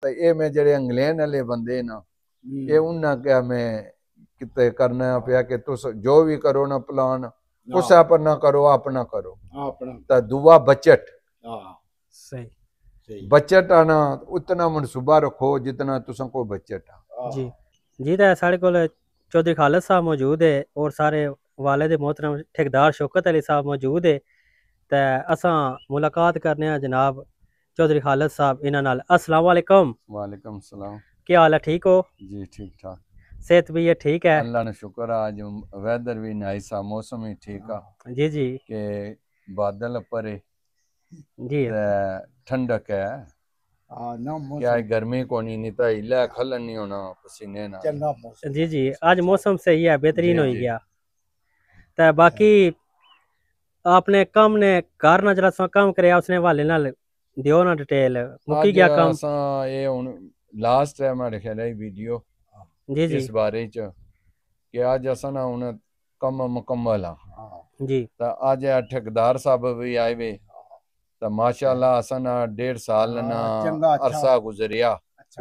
तो ये मैं जेडे इंग्लैंड वाले बंदे ना ये उन्ना क्या मैं किते करना पिया कि तुस जो भी करो ना प्लान कुछ पर ना करो अपना करो तो दुआ बजट सही बजट आना उतना मनसूबा रखो जितना तुसा को बजट आ जी जी। तो साढ़े को चौधरी खालिद साहब मौजूद है और सारे वाले दे मोहतरम ठेकेदार शौकत अली साहब मौजूद है। तो असा मुलाकात करने जनाब चौधरी खालिद साहब इन्हां नाल। अस्सलाम वालेकुम। वालेकुम सलाम। क्या हाल है, ठीक हो? जी ठीक ठाक, सेहत भी है ठीक है? अल्लाह ने शुक्र है, आज वेदर भी नाइस है, मौसम ही ठीक है जी जी के बादल परे जी ठंडक है। क्या है गर्मी को नहीं तो इला खलन नहीं होना पसीने ना। जी जी, आज मौसम सही है, बेहतरीन हो जी। गया। तो बाकी आपने कम ने घर ना जरा काम करे उसने हवाले नाल दियो ना डिटेल मुकी आज गया काम। असा ये हुन लास्ट है हमारे ख्याल है वीडियो जी जी इस बारे च कि आज असा ना हुन कम मुकम्मल आ जी तो आज ठेकेदार साहब भी आए वे तो माशाल्लाह असा ना 1.5 साल ना अरसा गुजरिया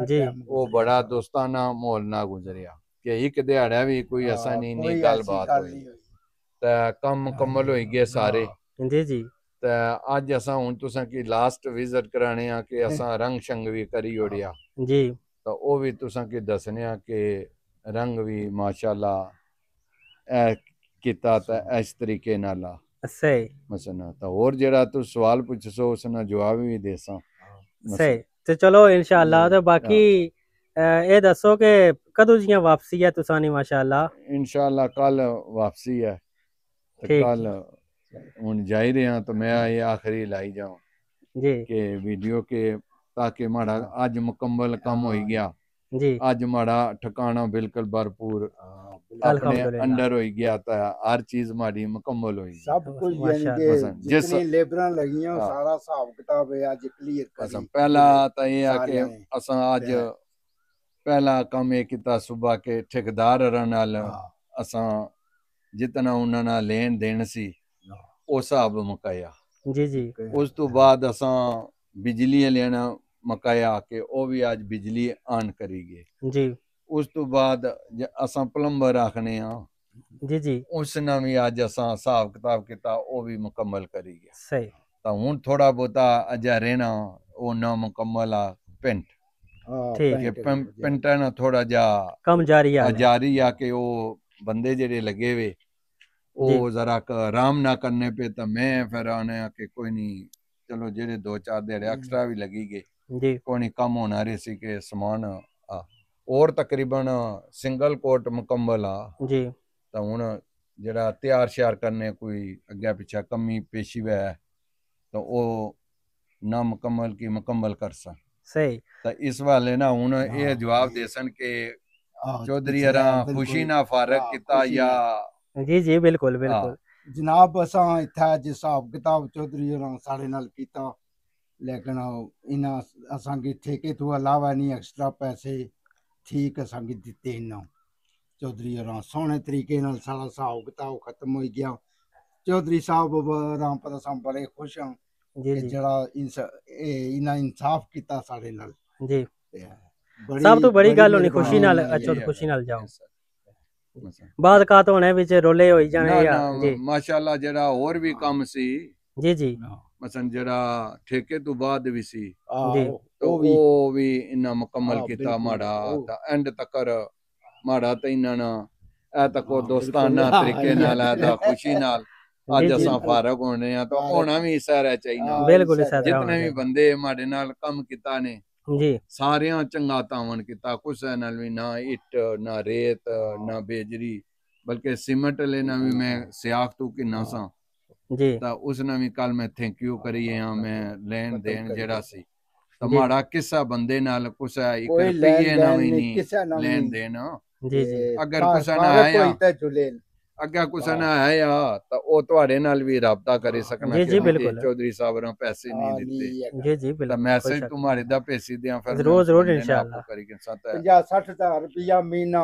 जी वो बड़ा दोस्ताना माहौल ना गुजरिया कि एक दिहाड़ा भी कोई असा नहीं गल बात हुई तो कम मुकम्मल हो गए सारे। जी जी तो अज असा हुन तुसा की लास्ट विजिट कराने आ कि असा रंग शंग भी करी ओड़िया जी तो वो भी तुसा की दसने आ कि रंग भी माशाल्लाह ए किता तो इस तरीके नाल आ सही मसना तो और जेड़ा तू सवाल पुछसो उसना जवाब भी देसा सही। तो चलो इंशाअल्लाह। तो बाकी ये दसो कि कदों जियां वापसी है तुसानी माशाअल्लाह? इंशाअल्लाह कल वापसी है तो ठीक कल हुन जाई रहे हैं तो मैं ये आखिरी लाई जाऊं जी के वीडियो के ताकि माड़ा आज मुकम्मल काम हो गया। जी आज माड़ा ठिकाना बिल्कुल भरपूर अपने अल्हम्दुलिल्लाह अंडर हो गया था, हर चीज माड़ी मुकम्मल हो गई सब कुछ यानी कि जितनी लेबरां लगियां सारा हिसाब किताब है आज क्लियर करी। पहला तो ये है कि असा आज पहला काम ये किया सुबह के ठेकेदार नाल असा जितना उन्होंने लेन देन सी वो हिसाब मुकाया। जी जी उस तो बाद असा बिजली लेना मकाया कि वो भी आज बिजली ऑन करी गए। जी उस तो बाद असा प्लम्बर आखने जी जी उसने भी आज असा हिसाब किताब किया वो भी मुकम्मल करी गया। सही। तो हुन थोड़ा बहुता अजा रहना वो ना मुकम्मल आ पेंट ठीक पेंट है ना थोड़ा जा कम जारी है जारी आ के वो बंदे जेडे लगे वे वो जरा आराम ना करने पे तो मैं फिर आने कि कोई नहीं चलो जेडे 2-4 दिहाड़े एक्स्ट्रा भी लगी गए जी कोई नहीं कम होना रही सी के समान आ और तकरीबन सिंगल कोट मुकम्मल आ जी तो हुन जरा तैयार श्यार करने कोई अग्गे पिछा कमी पेशी वै तो वो ना मुकम्मल की मुकम्मल कर सा सही। तो इस वाले ना हुन ये जवाब दे सन के चौधरी अरा खुशी ना फारग किता या जी जी बिल्कुल बिल्कुल जनाब असा इत्थे अज हिसाब किताब चौधरी होरां साढ़े नाल कीता लेकिन इन्हां असां की ठेके तो अलावा नहीं एक्स्ट्रा पैसे ठीक असां की दित्ते इन्हां चौधरी होरां सोहने तरीके नाल सारा हिसाब किताब खत्म हो गया। चौधरी साहब होरां पर असां बड़े खुश हां कि जेड़ा इन्हां इंसाफ कीता साढ़े नाल। जी सब तो बड़ी गल होनी खुशी नाल अच्छो खुशी नाल जाओ बाद का तो होने विच रोले होई जाने या जी माशाल्लाह जेड़ा और भी काम सी जी जी मसन जेड़ा ठेके तो बाद भी सी जी तो वो भी इन्ना मुकम्मल किता माड़ा ता एंड तकर माड़ा ते इन्ना ना ए तको दोस्ताना तरीके नाल ता खुशी नाल आज असां फारग होने आ तो होना भी सारा चाहिए बिल्कुल जितने भी बंदे माड़े नाल कम किता ने जी सारियां चंगा तावन किता कुछ नाल भी ना इट ना रेत ना बेजरी बल्कि सीमेंट लेना भी मैं सियाख तू किन्ना सा जी तो उसने भी कल मैं थैंक यू करी हां मैं लेन देन जेड़ा सी तो माड़ा किसा बंदे नाल कुछ एक रुपये ना भी नहीं लेन देन जी जी अगर कुछ ना आया अगर कुछ ना आया तो वो ਤੁਹਾਡੇ ਨਾਲ ਵੀ ਰਾਬਤਾ ਕਰੀ ਸਕਣਾ जी बिल्कुल चौधरी साहब ने पैसे नहीं दिते जी जी तो बिल्कुल मैसेज तुम्हारे दा पैसे दिया फिर जरूर जरूर इंशाल्लाह 50-60 हज़ार रुपया महीना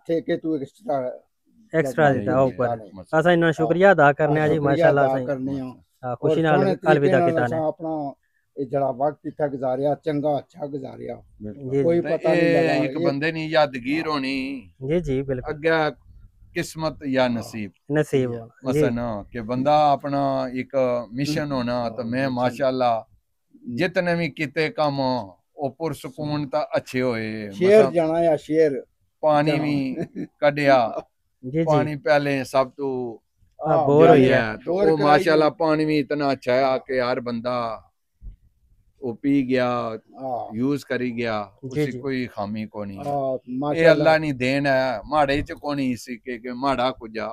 ठेके तू एक्स्ट्रा देता ऊपर असा इन्ना शुक्रिया अदा करने आ जी माशाल्लाह सही खुशी नाल अलविदा किता ने अपना ਇਹ ਜਿਹੜਾ ਵਕਤ ਇੱਥੇ ਗੁਜ਼ਾਰਿਆ ਚੰਗਾ ਅੱਛਾ ਗੁਜ਼ਾਰਿਆ ਜੀ ਕੋਈ ਤੇ ਪਤਾ ਨਹੀਂ ਇਹ ਲੱਗਾ ਇੱਕ ਬੰਦੇ ਦੀ ਯਾਦਗੀਰ ਹੋਣੀ जी जी बिल्कुल ਅੱਗੇ किस्मत या नसीब नसीब होना जी मसलन कि बंदा अपना एक मिशन होना तो मैं माशाल्लाह जितने भी किते काम ਉਹ पुरसकून ਤਾਂ अच्छे होए ਸ਼ੇਰ मतलब ਜਾਣਾ ਆ ਸ਼ੇਰ पानी भी कढ़िया जी जी पानी पहले सब तो हाँ, बोर हुई है। तो वो माशाल्लाह पानी भी इतना अच्छा है कि यार बंदा वो पी गया यूज करी गया जी, उसी जी। कोई खामी को नहीं ये ਮਾਸ਼ਾਅੱਲਾ अल्लाह नी देन है माड़े च को नहीं सी के माड़ा कुजा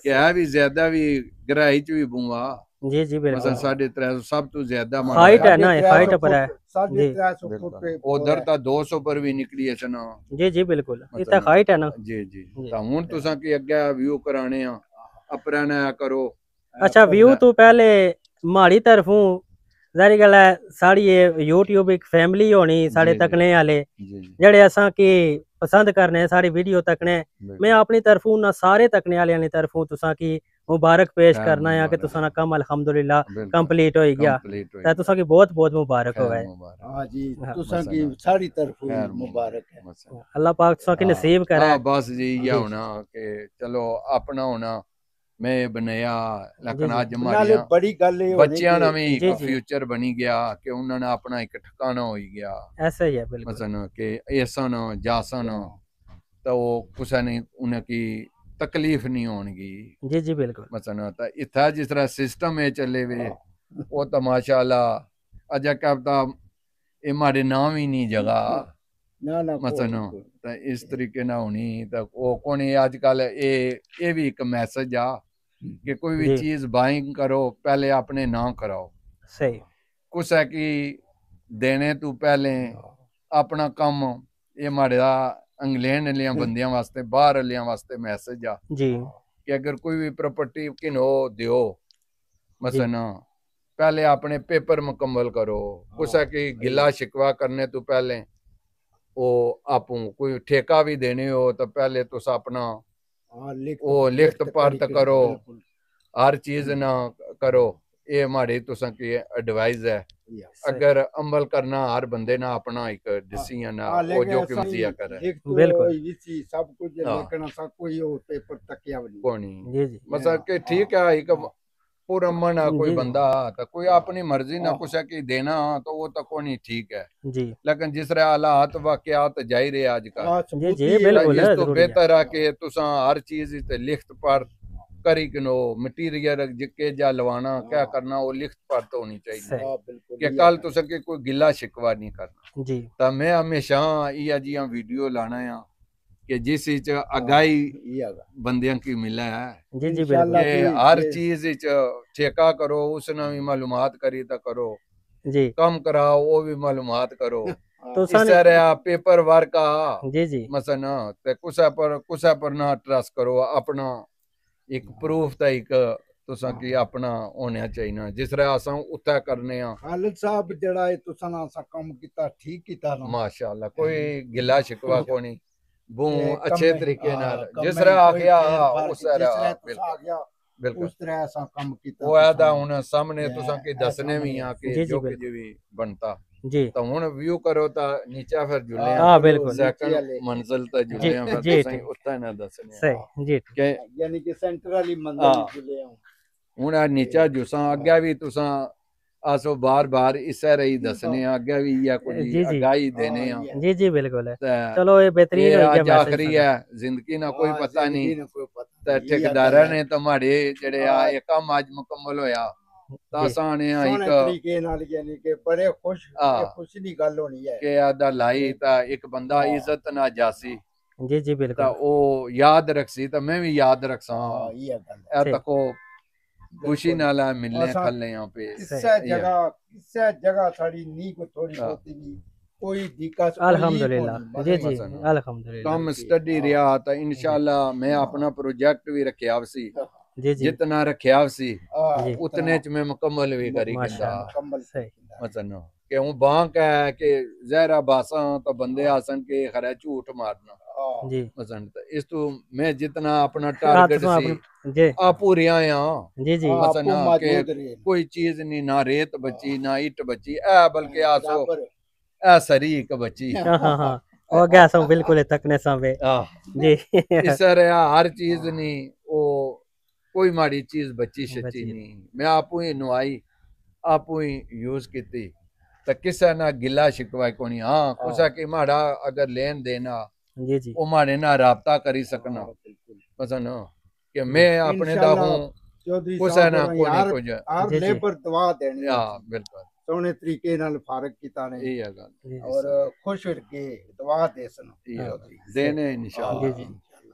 कि है भी ज्यादा भी गहराई च भी बूआ जी जी मसलन बिल्कुल 350 सब तो ज्यादा हाइट है ना, ये हाइट पर है। जी। 350 फुट पे उधर ਤਾਂ 200 पर भी निकली है सना जी जी बिल्कुल मतलब- इतना हाइट है ना जी जी जी। ਤਾਂ ਹੁਣ ਤੁਸੀਂ ਕਿ ਅੱਗੇ ਵਿਊ ਕਰਾਣੇ ਆ ਅਪਰਾਨਾ ਕਰੋ अच्छा व्यू तो पहले माड़ी तरफों जारी गल है साड़ी ये यूट्यूब एक फैमिली होनी साढ़े जी, जी। तकने वाले जी जी जेड़े असा की पसंद करने सारी वीडियो तकने मैं अपनी तरफों ना सारे तकने वाले दी तरफों तुसा की मुबारक पेश खैर करना है कि मुबारक। तुसा ना कम अल्हम्दुलिल्लाह बिल्कुल, कंप्लीट हो गया complete होई ते तुसा की बहुत बहुत मुबारक खैर होवे मुबारक। हाँ जी हाँ, तुसा की मसला। सारी तरफ खैर मुबारक है मसला। अल्लाह पाक तुसा की हाँ, नसीब करे हाँ, बस जी जी। ये होना कि चलो अपना होना मैं बनया लेकिन जी। आज नाले हमारियां बड़ी गल ये बच्चियां ना भी जी, एक जी। फ्यूचर बनी गया कि उन्होंने अपना एक ठिकाना हो गया ऐसा ही है बिल्कुल मसलन कि ऐसन जासन तो वो कुछ नहीं उनकी तकलीफ नहीं होगी जी जी बिल्कुल मसलन तो इतना जिस तरह सिस्टम है चले वे वो तो माशाल्लाह अजा क्या पता ये हमारे नाम ही नहीं जगह ना ना मसलन तो इस तरीके ना होनी तो वो कौन आजकल ये भी एक मैसेज आ कि कोई भी जी। चीज बाइंग करो पहले अपने ना कराओ सही कुछ है कि देने तू पहले अपना कम ये हमारे इंग्लैंड लिया बंदियां वास्ते बाहर लिया वास्ते मैसेज आ जी कि अगर कोई भी प्रॉपर्टी किनो दियो मसलन पहले अपने पेपर मुकम्मल करो कुछ है कि गिला शिकवा करने तो पहले वो आपू कोई ठेका भी देने हो तो पहले तुस अपना वो लिखत पढ़त करो हर चीज ना करो ये हमारी तुसा की एडवाइस है अगर अमल करना हर बंदे ना अपना एक डिसीजन है वो जो कि मर्जी करे बिल्कुल। इसी सब कुछ हाँ। लेकिन ऐसा कोई वो पेपर तकिया नहीं कोनी जी जी मतलब कि ठीक है एक पूरा मन है कोई जी। बंदा तो कोई अपनी मर्जी ना कुछ है कि देना तो वो तो कोनी ठीक है जी लेकिन जिस तरह हालात वाकयात जाई रहे आजकल जी जी बिल्कुल इस तो जरूरी है बेहतर है कि तुसा हर चीज इते लिखत पढ़ करी किनो मटीरियल जिके जा लवाना क्या करना वो लिखत पढ़ तो होनी चाहिए सही। कि कल तुसा के कोई गिला शिकवा नहीं करना जी तो मैं हमेशा इया जिया वीडियो लाना है कि जिस च अगाई बंदियां की मिला है जी जी इंशाल्लाह बिल्कुल कि हर चीज च ठेका करो उसने भी मालूमात करी तो करो जी कम कराओ वो भी मालूमात करो तो इस तरह पेपर वर्क आ जी जी मसन ते कुसा पर ना ट्रस्ट करो अपना एक प्रूफ ता एक तुसा की अपना होना चाहिए जिस तरह असा उत्थे करने आ खालिद साहब जड़ा है तुसा ना सा काम कीता ठीक कीता ना माशाल्लाह कोई गिला शिकवा कोनी बू ये अच्छे कम- तरीके हाँ, नाल कम जिस में तरह आ कोई गया फेर फार उस जिस तरह तरह तुसा आ गया बिल्कुल उस तरह ऐसा काम कीता वो आदा तुसा। हुन सामने ये तुसा की ऐसा दसने भी नहीं आ है। कि जी, जी, जो कि बिल्कुल। भी बनता जी तो हुन व्यू करो ता नीचे फिर जुले हाँ, बिल्कुल। सेकंड मंजिल ता जुले जी, फिर जी, तुसा ठीक। उत्ते ना दसने सही जी के यानी कि सेंटर वाली हाँ। मंजिल जुले हूं हुन आ नीचे जुसा अग्गे भी तुसा आसो बार बार इसे रही दसने अग्गे भी या कुछ जी, जी। अगाई देने आ हाँ, जी जी बिल्कुल है ते चलो ये बेहतरीन ये हो गया आज आखिरी मैसेज है जिंदगी ना कोई हाँ, पता नहीं जिंदगी ने कोई पता ते नहीं। ये ठेकेदारा गल है। ने तो माड़े जेड़े आ हाँ। ये काम आज मुकम्मल होया ਤਾਂ जी ਅਸਾਂ ਨੇ सोहने ਇੱਕ तरीके नाल यानी कि बड़े खुश हाँ। ये खुश दी गल होनी है ਕਿ ਆਦਾ ਲਾਈ ਤਾਂ ਇੱਕ ਬੰਦਾ हाँ। ਇੱਜ਼ਤ ਨਾ ਜਾਸੀ जी जी ਤਾਂ बिल्कुल ਉਹ ਯਾਦ ਰੱਖਸੀ ਤਾਂ ਮੈਂ ਵੀ ਯਾਦ ਰੱਖਸਾਂ हाँ, ये गल है। ਇਹ ठीक। ਤੱਕੋ खुशी बिल्कुल। नाल मिलने असां थल्ले यहाँ पे किस्सा जगह साड़ी नी को थोड़ी हाँ। होती भी कोई दिक्कत अल्हम्दुलिल्लाह जी जी मसलन। अल्हम्दुलिल्लाह कम स्टडी रिया ਤਾਂ इंशाल्लाह मैं अपना प्रोजेक्ट भी रखिया सी जी जी जितना रखिया सी जी। उतने च मैं मुकम्मल भी करी माशाअल्लाह। कंदा मुकम्मल सही। मसन कि हूं बांक है कि जहरा बासा तो बंदे आसन के खरा झूठ मारना जी मसन इस तो मैं जितना अपना रात टारगेट को सी आप जी आ पूरे आया जी जी मसन आपको के मौजूद रहे कोई चीज नहीं ना रेत बची ना ईट बची ए बल्कि आसो ए सरीक बची हाँ हाँ हाँ वो गया सो बिल्कुल तकने सामने जी इस तरह हर चीज नहीं वो कोई माड़ी चीज बची सच्ची बची नहीं मैं आपू ही नुआई आपू ही यूज की तो किसा ना गिला शिकवा कोनी हाँ कुसा की माड़ा अगर लेन देना जी जी वो माड़े ना राबता करी सकना पसंद कि मैं अपने दा हूँ चौधरी कुसा ना साहब कोनी यार कुछ हर जी, जी। लेबर दुआ देनी या बिल्कुल सोने तरीके नाल फारक कीता ने यही है गल जी, और खुश हो के दुआ दे सन ये हाँ, देने जी इंशाल्लाह जी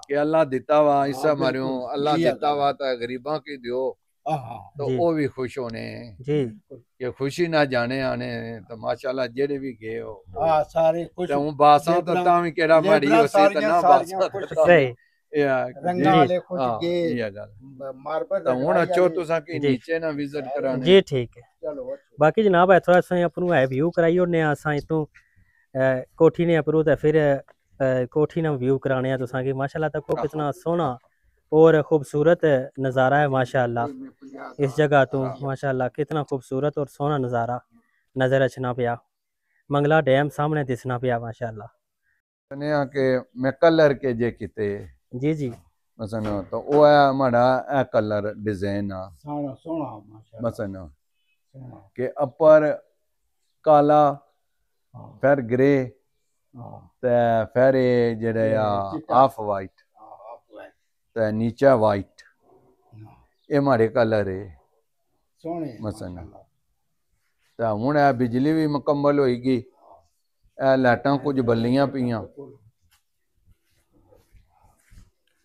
कि अल्लाह दिता वा इसा हाँ, मारियो बिल्कुल। अल्लाह जी, दिता अल्लाह। वा तो गरीबा की दियो तो जी वो भी खुश होने जी कि खुशी ना जाने आने तो माशाल्लाह जेड़े भी गए हो हाँ सारे खुश तो हूं बासा तो तावी केड़ा माड़ी हो सी तो ना बासा सही रंगा जी वाले खुश हाँ के ये गल मार्बल तो हुन अच्छो तुसा की जी। नीचे ना विजिट कराने जी ठीक है चलो बाकी जनाब है थोड़ा सा अपनू है व्यू कराई ओने असां इतों कोठी ने अपरू ते फिर कोठी ने व्यू कराने आ तुसां की माशाल्लाह तक कितना सोहना और खूबसूरत नज़ारा है माशाल्लाह इस जगह तो माशाल्लाह कितना खूबसूरत और सोहना नज़ारा नज़र अचना पिया मंगला डैम सामने दिसना पिया माशाल्लाह ने के मैं कलर के जे किते जी जी मसन तो वो है हमारा ए कलर डिजाइन आ सोना सोना माशाल्लाह मसन सोना के अपर काला हाँ फिर ग्रे हाँ ते फिर ये जेड़े आ चिट्टा। ऑफ वाइट आप है ते नीचे वाइट ये हमारे कलर है सोने मसन माशाल्लाह ते हुन ए बिजली भी मुकम्मल होएगी ए लाइटां कुछ बल्लियां पियां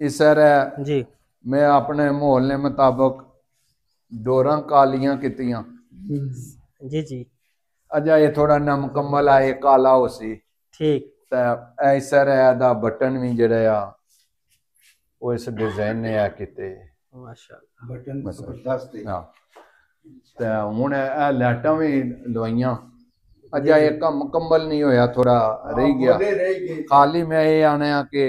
इस तरह जी मैं अपने मोहल्ले मुताबिक डोरां कालियां कीतियां जी जी अजा ये थोड़ा ना मुकम्मल आए काला हो सी ठीक ते इस तरह दा बटन भी जेड़े आ वो इस डिजाइन ने आ कीते माशाल्लाह बटन मसन जबरदस्त है हाँ ते हुन ए लाइटां भी लवाइयां जी, अजा जी। ये कम मुकम्मल नहीं होया थोड़ा रह गया रह गए खाली मैं ये आने आ कि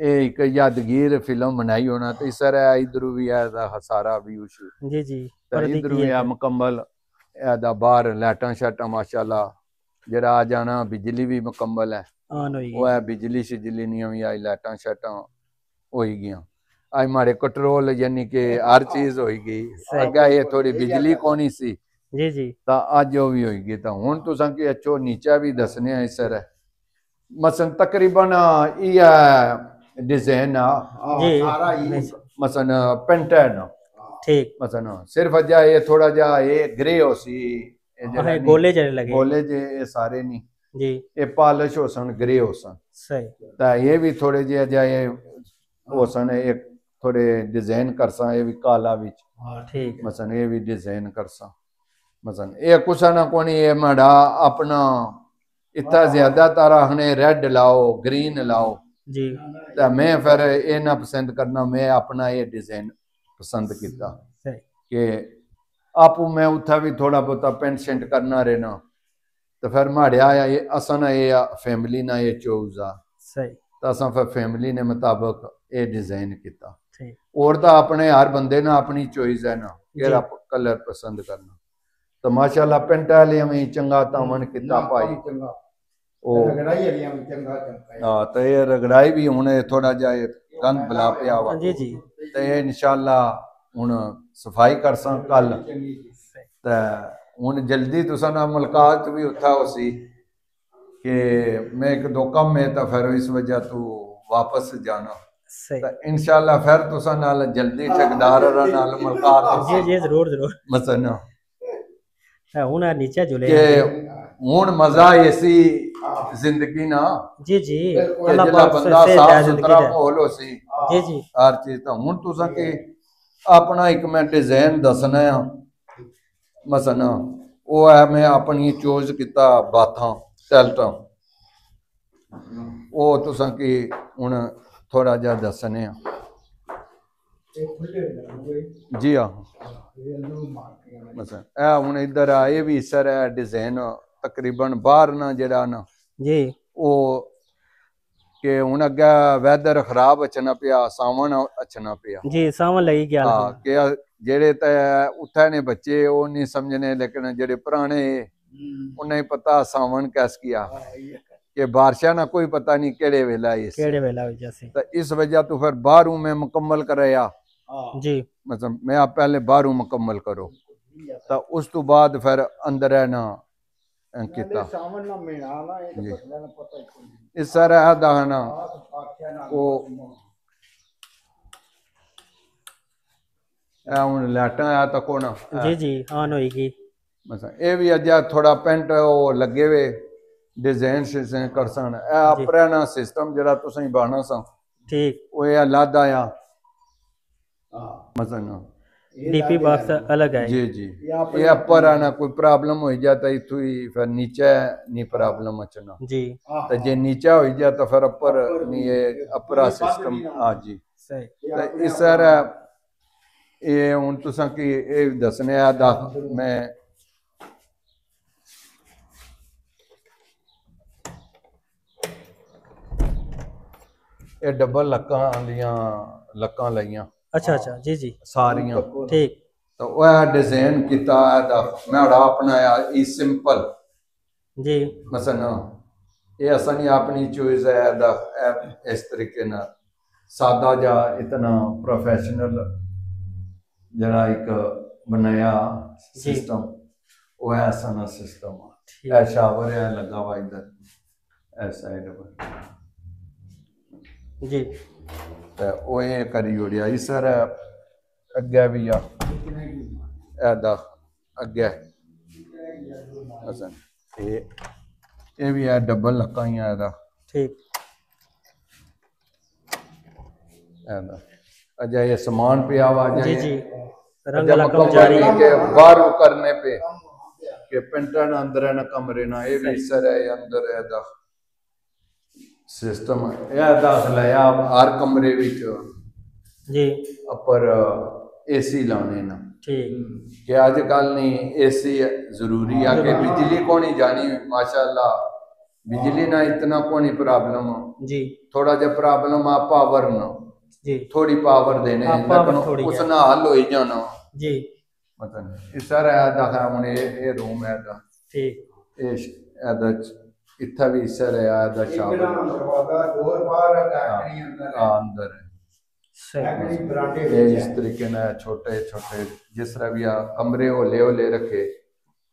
एक यादगीर फिल्म बनाई होना तो इस तरह इधर भी है सारा व्यू शू जी जी तो पर्दी इधर की भी है है मुकम्मल एदा बाहर लाइटां शाटां माशाल्लाह जरा आ जाना बिजली भी मुकम्मल है ऑन होई वो है बिजली शिजली नहीं हुई आई लाइटां शाटां होई गई आज हमारे कंट्रोल यानी कि हर चीज होई गई सही। अगे ये थोड़ी बिजली कोनी सी जी जी तो अज वो भी होई गई तो हुन तुसां की अच्छो नीचा भी दसने आ इस तरह मसन तकरीबन ये डिजाइन जी सारा ही नहीं, मसन पेंटन ठीक मसन सिर्फ अजा ये थोड़ा जा ये ग्रे हो सी ये जरा हाँ नहीं, गोले जरे लगे गोले जे ये सारे नहीं जी ये पॉलिश हो सन ग्रे हो सन सही तो ये भी थोड़े जे अजा ये हो सन एक थोड़े डिजाइन कर सा ये भी काला भी ठीक मसन ये भी डिजाइन कर सा मसन ये कुछ ना कोनी ये माड़ा अपना इतना ज्यादा तारा हने रेड लाओ ग्रीन लाओ जी तो मैं फिर ये ना पसंद करना मैं अपना ये डिजाइन पसंद किया सही कि आपू मैं उत्था भी थोड़ा बहुत पेंट शेंट करना रहना तो फिर माड़े आया ये असा ना ये फैमिली ना ये चूज आ सही तो असा फिर फैमिली ने मुताबिक ये डिजाइन किया ठीक और तो अपने हर बंदे ना अपनी चॉइस है ना केड़ा कलर पसंद करना तो माशाल्लाह पेंट वाले में चंगा तावन किता भाई चंगा ओ रगड़ाई वालियां भी चंगा चंगा हाँ तो ये रगड़ाई भी हुने थोड़ा जा गंद भला पिया वा जी जी तो ये इंशाल्लाह हुन सफाई कर सा कल तो हुन जल्दी तुसा ना मुलाकात भी उत्था होसी कि मैं एक दो कम में तो फिर इस वजह तू वापस जाना सही तो इंशाल्लाह फिर तुसा नाल जल्दी ठेकेदार नाल मुलाकात जी होसी जी जरूर जरूर मसन हूँ नीचे जुले कि हैं। हुन मजा ऐसी जिंदगी ना जी जी कि अल्लाह जिला पाक बंदा से साफ दे जिंदगी सुथरा दे माहौल होसी जी जी हर चीज तो हुन तुसा की अपना एक मैं डिजाइन दसना है मसन वो है मैं अपनी चूज किता बाथां टैल्टां वो तुसा की हुन थोड़ा जा दसने हैं जी हाँ मसन ए हुन इधर आए भी सर है डिजाइन तकरीबन बाहर ना जेड़ा ना जी वो कि हुन अग्गे वैदर खराब अचना पिया, सावन अचना पिया। जी सावन लगी गया हाँ कि जेड़े ते उत्थे ने बच्चे वो नहीं समझने, लेकिन जेड़े पुराने उन्हें पता सावन कैस किया कि बारिशा ना कोई पता नहीं केड़े वेला केड़े वेला हो जैसे। तो इस वजह तो फिर बाहरों में मुकम्मल कराया जी, मतलब मैं आप पहले बाहरों मुकम्मल करो तो उस तो बाद फिर अंदर है ना किता जी। इस तरह दाना वो हुन लाइटां आ तको ना जी जी ऑन होएगी। मतलब ये भी अजा थोड़ा पेंट वो लगे हुए डिजाइन शिजाइन कर सन पुराना सिस्टम जरा तुसें बाना सा ठीक वो ये लादा या मतलब डीपी बॉक्स अलग है। जी जी ये अपर आना कोई प्रॉब्लम हो जाता इथु ही फिर नीचे नहीं प्रॉब्लम अचना जी तो जे नीचे हो जाए तो फिर अपर नहीं ये अपरा सिस्टम हाँ जी सही। तो इस तरह ये हुन तुसां की ये दसने आ दा मैं ये डबल लक्कां लाइयां अच्छा अच्छा जी जी सारियां ठीक तो वह डिजाइन किता दा मैं अपनाया ई सिंपल जी मसलन ये असनी अपनी चॉइस है दा इस तरीके ना सादा जा इतना प्रोफेशनल जरा एक बनाया सिस्टम वो ऐसा ना सिस्टम है शावर है लगा हुआ इधर ऐ साइड पर जी तो वो ये करी ओड़िया इस तरह अग्गे भी आ ऐदा अग्गे असन ये भी है डबल लक्का ही है ऐदा ठीक ऐदा अजा ये सामान पे आवा जी जाए जी रंग लकम जारी के बाहर करने पे के पेंटन अंदर न कमरे ना ये भी सर है अंदर है दा सिस्टम है दाखला है हर कमरे विच जी अपर एसी लाने ना ठीक कि आजकल नहीं एसी जरूरी है कि बिजली को नहीं जानी माशाल्लाह बिजली ना इतना को नहीं प्रॉब्लम जी थोड़ा जा प्रॉब्लम आ पावर ना जी थोड़ी पावर देने लेकिन उस ना हल हो ही जाना जी मतलब इस तरह दा हुन ये रूम है दा ठीक ये दा इत्था भी इस तरह दा शावर अंदर है सही ये इस तरीके ना छोटे छोटे जिस तरह भी कमरे होले रखे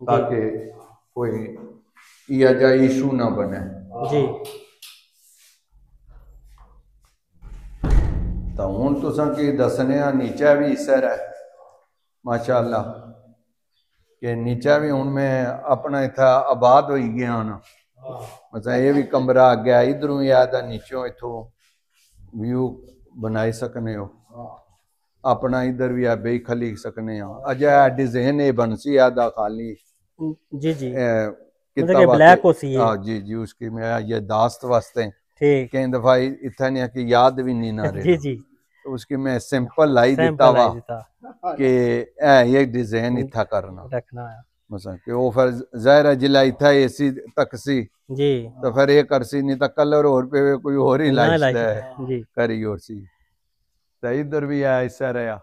ताकि कोई या जा इशू ना बने जी तो हुन तुसां की दसने नीचे भी इस तरह माशाअल्लाह के नीचे भी हुन मैं अपना इत्था आबाद हो गया ना मतलब ये भी कमरा आ गया इधरों ही आदा नीचों इथों व्यू बनाई सकने हो अपना इधर भी है बे खली सकने हो अजा डिजाइन ये बनसी आदा खाली जी जी कितना ब्लैक हो सी हाँ जी जी उसकी मैं ये दास्त वास्ते ठीक कई दफा इतना नहीं कि याद भी नहीं ना रहे जी जी तो उसकी मैं सिंपल लाई देता वा कि ये डिजाइन इतना करना रखना है मतलब कि वो फिर जाहिर जिला इतना एसी तक सी जी तो फिर ये कर सी नहीं तो कलर और पे कोई और ही लाइट जी करी और सी तो इधर भी है इस तरह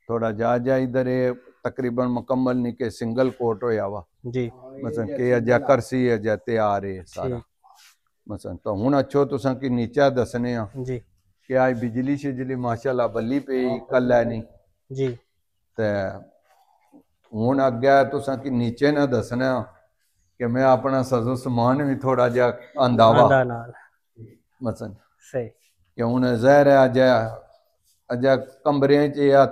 थोड़ा जा इधर ये तकरीबन मुकम्मल नहीं के सिंगल कोट होया वा जी मतलब कि अजा कर सी अजा तैयार है सारा मतलब तो हुन अच्छो तुसां की नीचा दसने जी कि आज बिजली शिजली माशाल्लाह बल्ली पे कल है नहीं जी ते हुन अग्गे तुसां की नीचे ना दसना कि मैं अपना सजो समान भी थोड़ा जा आंदा वा मतलब सही कि हुन ज़ाहिर है अजा कमरे च या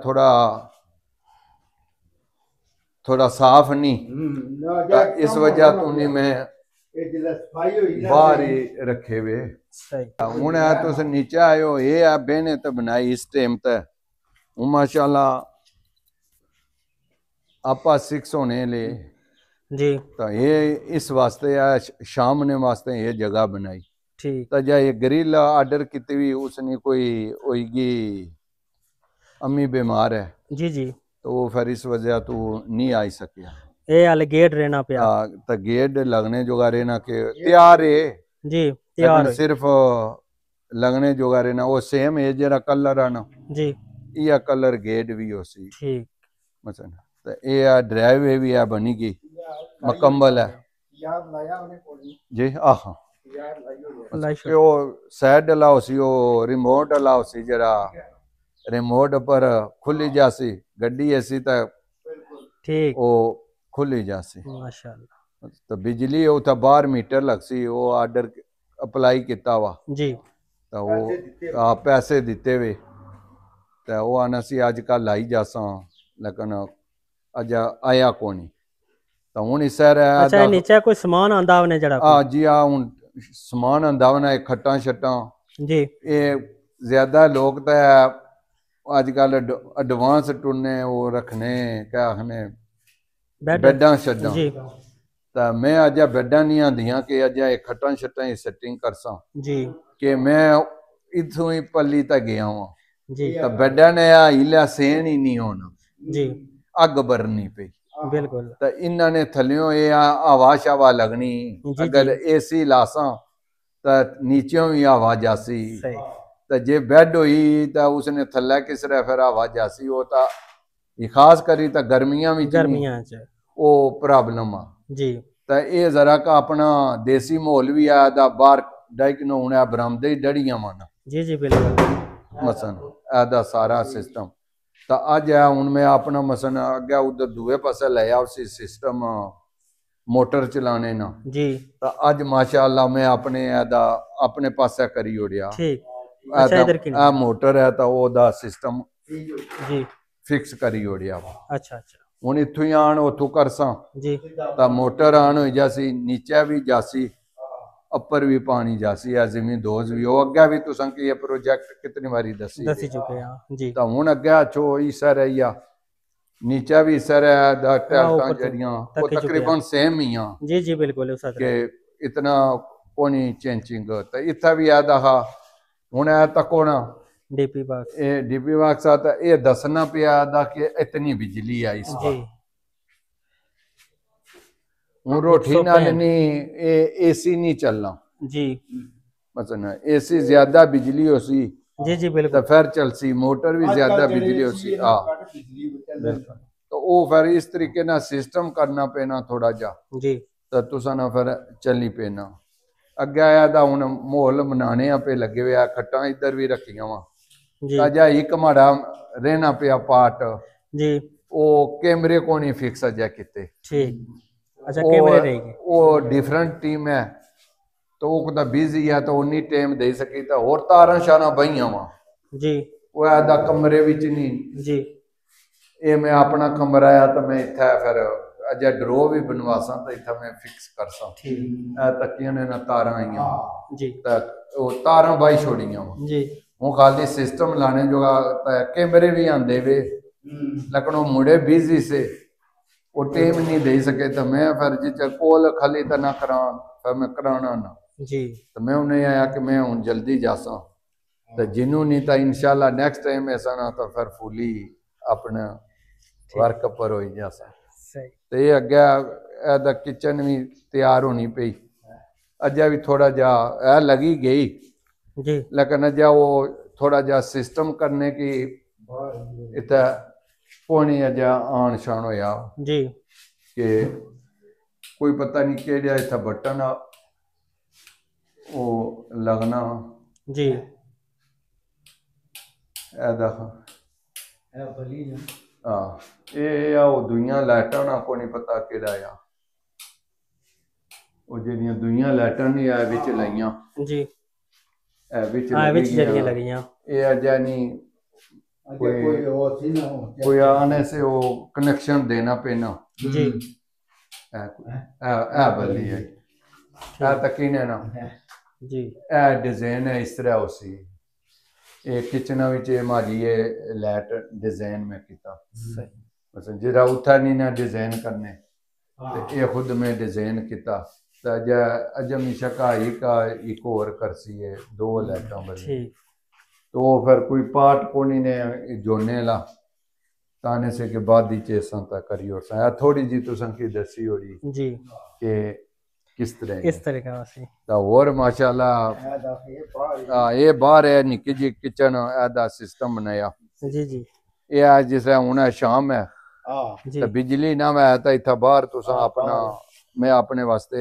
थोड़ा साफ नहीं इस वजह तो नहीं मैं बाहर ही रखे हुए हुन है तुस नीचे आयो ये है बहने तो बनाई इस टाइम ते माशाल्लाह आपा 6 होने ले जी तो ये इस वास्ते शामने वास्ते ये जगह बनाई ठीक तो जा ये ग्रिल ऑर्डर की हुई उसने कोई होगी अम्मी बीमार है जी जी तो वो फिर इस वजह तो नहीं आ सकिया ये वाले गेट रहना पिया तो गेट लगने जोगा रहना के तैयार है जी तैयार सिर्फ लगने जोगारे ना वो सेम एज जरा कलर आ ना जी ये कलर गेट भी हो सी ठीक मसन तो ये ड्राइव वे भी है बनी गई मुकम्मल है जी आहा लाई कि वो साइड अलाउ सी वो रिमोट अलाउ सी जरा रिमोट पर खुली जासी गड्डी ऐसी तो ठीक वो खुली जासी माशाल्लाह तो बिजली उथा 12 मीटर लगसी वो आर्डर अप्लाई किया वा जी तो वो पैसे दिते वे तो वो आना सी अजकल आई जासा लेकिन अज आया कोनी तो हूँ इस अच्छा ये नीचे कोई सामान आंदा उन्हें जड़ा हाँ जी हाँ हूँ समान आंदा उन्हें खट्टा शट्टा जी ये ज्यादा लोग तो अजकल एडवांस टुरने वो रखने क्या आखने बेडां शड्डां जी तो मैं अज बेडां नहीं आंदियां कि अज खट्टा शट्टा की सेटिंग करसा जी कि मैं इथों ही पल्ली तक गया वहां जी तो बेडा ने हिला सेन ही नहीं होना जी अग बरनी पई बिल्कुल तो इन्होंने थलियों ये हवा शवा लगनी अगर एसी लासा तो नीचों भी हवा जासी सही तो जे बेड हुई तो उसने थल्ले किसरे फिर हवा जासी वो तो खास करी तो गर्मियां में वो प्रॉब्लम आ जी तो ये जरा का अपना देसी माहौल भी आया था बाहर डाइक न होने बरामदे ही डड़ियां माना जी जी बिल्कुल मसन ऐदा सारा सिस्टम तो अज है हूँ मैं अपना मसन अगे उधर दूए पासे लाया उसी सिस्टम मोटर चलाने ना जी तो अज माशाअल्लाह मैं अपने ऐदा अपने पासे करी ओड़िया ठीक मोटर है तो ओदा सिस्टम जी फिक्स करी ओड़िया अच्छा अच्छा हूँ इत्थों ही आन उतों करसा जी तो मोटर आन हो जासी नीचे भी जासी अपर भी पानी जासी है जिमी दोज भी वो अगे भी तुसा की ये प्रोजेक्ट कितनी बारी दसी चुके हैं जी तो हूँ अगे छो हिस्सा रही आ नीचे भी हिस्सा रहा टैल्टां जड़ियां वो तकरीबन सेम ही आ जी जी बिल्कुल के इतना कोनी चेंजिंग तो इतना भी आदा हा हूँ ऐ तको ना डीपी बॉक्स ये डीपी बॉक्स आता ये दसना पिया दा कि इतनी बिजली आई इस जी हूँ रोटी नाल नहीं एसी नहीं चलना जी मसलन एसी ज्यादा बिजली हो सी जी जी बिल्कुल तो फिर चलसी मोटर भी ज्यादा बिजली हो सी हाँ तो वो फिर इस तरीके ना सिस्टम करना पेना थोड़ा जा जी तो तुसा ना फिर चली पेना अगे आया था हूँ माहौल बनाने पे लगे हुए आ खट्टा इधर भी रखिया वा अजा एक माड़ा रहना पिया पार्ट जी वो कैमरे को नहीं फिक्स अजा किते ठीक अच्छा कैमरे रहेगी वो डिफरेंट टीम है तो वो कुछ बिजी है तो उन्नी टाइम दे सकी तो और तारा शारा बहियां वा जी वो आदा कमरे विच नहीं जी ये मैं अपना कमरा है तो मैं इत्थे फिर अजा ड्रो भी बनवासा तो इत्थे मैं फिक्स करसा ठीक तकियां ने ना तारा आईयां जी तो वो तारा बाई छोड़ियां जी वो खाली सिस्टम लाने जो कैमरे भी आंदे वे लेकिन वो मुड़े बिजी से वो टीम नहीं दे सके तो मैं फिर जी कोल खाली तो ना करा फिर मैं कराना ना जी तो मैं उन्हें आया कि मैं हूँ जल्दी जासा तो जिन्हों नहीं तो इंशाल्लाह नेक्स्ट टाइम ऐसा ना तो फिर फुली अपना वर्क पर हो जासा तो ये अगे किचन भी तैयार होनी पई अजा भी थोड़ा जा लगी गई जी लेकिन अजा वो थोड़ा जा सिस्टम करने की इतना पौनी अजा आन शान होया जी कि कोई पता नहीं केड़ा इतना बटन वो लगना जी हाँ ये वो दुइयां लाइटां ना को नहीं पता केड़ा आ वो जेडियां दुइयां लाइटां नहीं आ विच लाइयां जी विच लगियां ये अजा नहीं कोई आने से वो कनेक्शन देना पेना जी बल्ली है तकीने ना जी डिजाइन है इस तरह उसी ये किचन विच मारी ये लाइट डिजाइन में किया मतलब जरा उठा नहीं ना डिजाइन करने तो ये खुद में डिजाइन किया तो अजा मिशा का एक और करसी है 2 लाइटां बनी तो फिर कोई पार्ट कोनी ने जोड़ने ला ताने से के बाद ही चेसा ता करी और सा थोड़ी जी तुसा की दसी होड़ी जी के किस तरह इस तरह का सी तो और माशाल्लाह ये बाहर है निक्की जी किचन ऐदा सिस्टम बनाया जी जी ये आज जिस हूं शाम है जी तो बिजली ना मैं तो इतना बाहर तुसा अपना मैं अपने वास्ते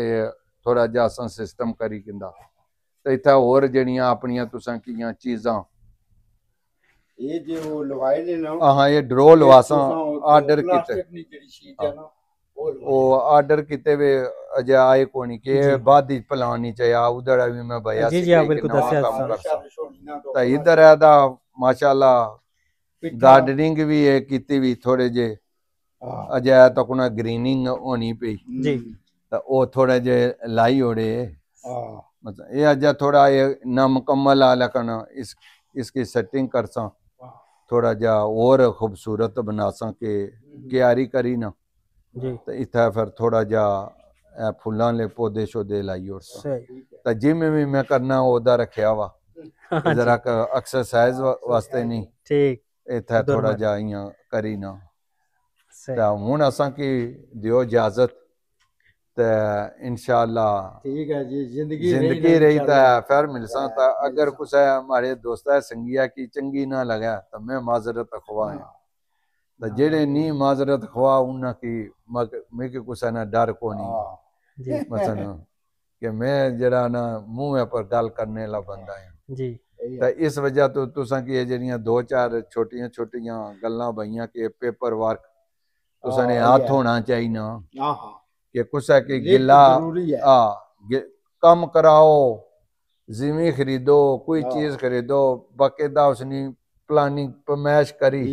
थोड़ा जिहा असां सिस्टम करी किंदा तो इतना होर जड़ियां अपनियां तुसा कियां चीज़ां ये जो लवाए ने ना हाँ ये ड्रो लवासा आर्डर किते जेडी शीट है ना वो आर्डर किते वे अजय आए कोनी के जी। बाद ही प्लान नहीं चाहिए उधर भी मैं भैया जी, से जी, आप कही कि बिल्कुल नवा दस्या काम सा। कर तो इधर है दा माशाल्लाह गार्डनिंग भी है कीती भी थोड़े जे अजय तक ना ग्रीनिंग होनी पई जी तो वो थोड़े जे लाई ओड़े मतलब ये अजय थोड़ा ये ना मुकम्मल आ लेकिन इसकी सेटिंग कर सा थोड़ा जा और खूबसूरत बना सा के क्यारी करी ना जी तो इतना फिर थोड़ा जा फुल्लां ले पौधे शौधे लाई और सा सही तो जिम भी मैं करना ओदा रखा वा हाँ जरा जी एक्सरसाइज वास्ते नहीं ठीक इतना थोड़ा दुर्मत। जा इयां करी ना सही तो हुण असां की दियो इजाजत तो इंशाअल्लाह ठीक है जी जिंदगी रही तो फिर मिलसा तो अगर कुछ हमारे दोस्त संगिया की चंगी ना लगा तो मैं माजरत अखवा है तो जेड़े नहीं माजरत खवा उन्ना की मैं कुछ ना डर को नहीं जी मसलन कि मैं जरा ना मुंह पर गल करने ला बंदा है जी तो इस वजह तो तुसा की जड़ियां दो चार छोटियां छोटियां गल्लां बइयां के पेपर वर्क तुसा ने हाथ होना चाहिए ना कि कुछ है कि गिला कम कराओ जिमी खरीदो कोई चीज खरीदो बाकायदा उसने प्लानिंग पमैश करी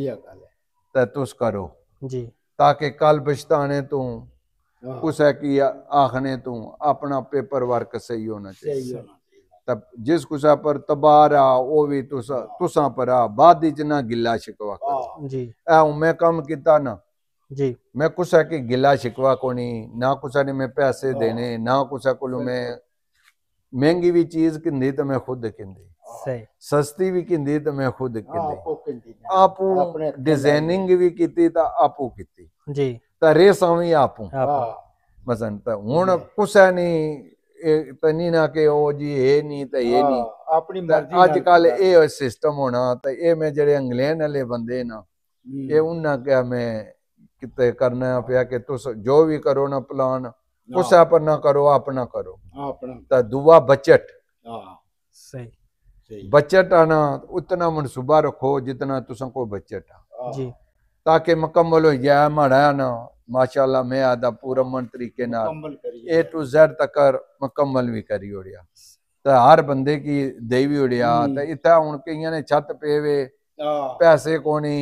तो तुस करो जी ताकि कल पछताने तू कुछ है कि आखने तू अपना पेपर वर्क सही होना चाहिए तब जिस कुसा पर तबार आ वो भी तुसा पर आ बाद ना गिला शिकवा कर जी मैं कम किता ना जी मैं कुछ है कि गिला शिकवा को नहीं ना कुछ ने मैं पैसे देने ना कुछ को मैं महंगी भी चीज किंदी तो मैं खुद किंदी सही सस्ती भी किंदी तो मैं खुद किंदी आपू डिजाइनिंग भी की तो आपू की जी तो रेसा भी आपू आप मसन तो हुण कुछ है नहीं तो नहीं ना कि ओ जी ये नहीं तो ये नहीं अपनी मर्जी अजकल ये सिस्टम होना तो ये मैं जेडे इंग्लैंड वाले बंदे ना ये उन्ना क्या मैं किते करना पिया कि तुस जो भी करो ना प्लान कुछ पर ना करो अपना करो तो दुआ बजट सही बजट आना उतना मनसूबा रखो जितना तुसा को बजट आ जी ताकि मुकम्मल हो जाए हमारा ना माशाल्लाह मैं आदा पूरा मन तरीके नाल ए टू जेड तक मुकम्मल भी करी ओड़िया तो हर बंदे की दे भी ओड़िया तो इतना हुण कईयां ने छत पे वे पैसे कोनी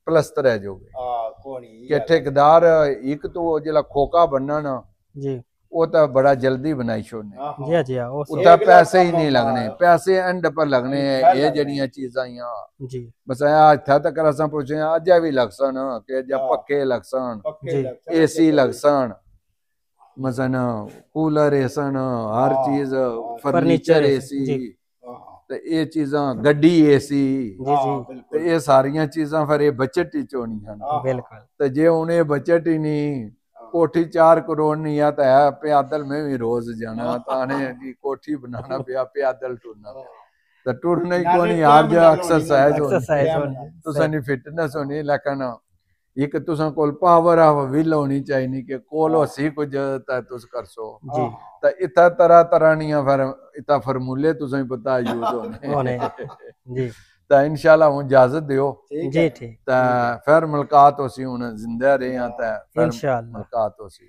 प्लस्तर है जो कि ठेकेदार एक तो जिला खोका बनना ना जी वो तो बड़ा जल्दी बनाई छोड़ने जी जी वो उतना पैसे ही नहीं लगने पैसे एंड पर लगने ये जड़ियां चीज़ां जी बस इत्थे तक असां पुछे अज्ज भी लगसन कि अज्ज पक्के लगसन एसी लगसन मसन कूलर एसन हर चीज फर्नीचर एसी तो ये चीज़ां गड्डी एसी तो ये सारियां चीज़ां फिर ये बजट ही होनी हैं बिल्कुल तो जे उन्हें बजट ही नहीं कोठी 4 करोड़ नहीं है तो है पैदल में भी रोज जाना ताने की कोठी बनाना पिया पैदल टुरना तो टुरना ही को नहीं हर जगह एक्सरसाइज होनी तुसानी फिटनेस होनी लेकिन एक तुसा कोल पावर ऑफ विल होनी चाहिए कि कोल होसी कुछ ता तुस कर सो जी तो इतना तरह तरह निया फिर इतना फार्मूले तुसा पता यूज होने जी तो इंशाल्लाह हूँ इजाजत दियो जी ठीक तो फिर मुलाकात होसी हूँ जिंदा रहे तो इंशाल्लाह मुलाकात होसी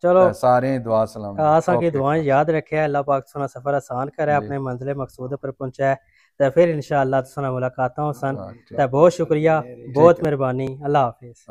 चलो सारे दुआ सलाम आसा की दुआएं याद रखे अल्लाह पाक सुना सफर आसान करे अपने मंजिल मकसूद पर पहुंचाए तो फिर इंशाल्लाह सुना मुलाकात हो सन तो बहुत शुक्रिया बहुत मेहरबानी अल्लाह हाफिज।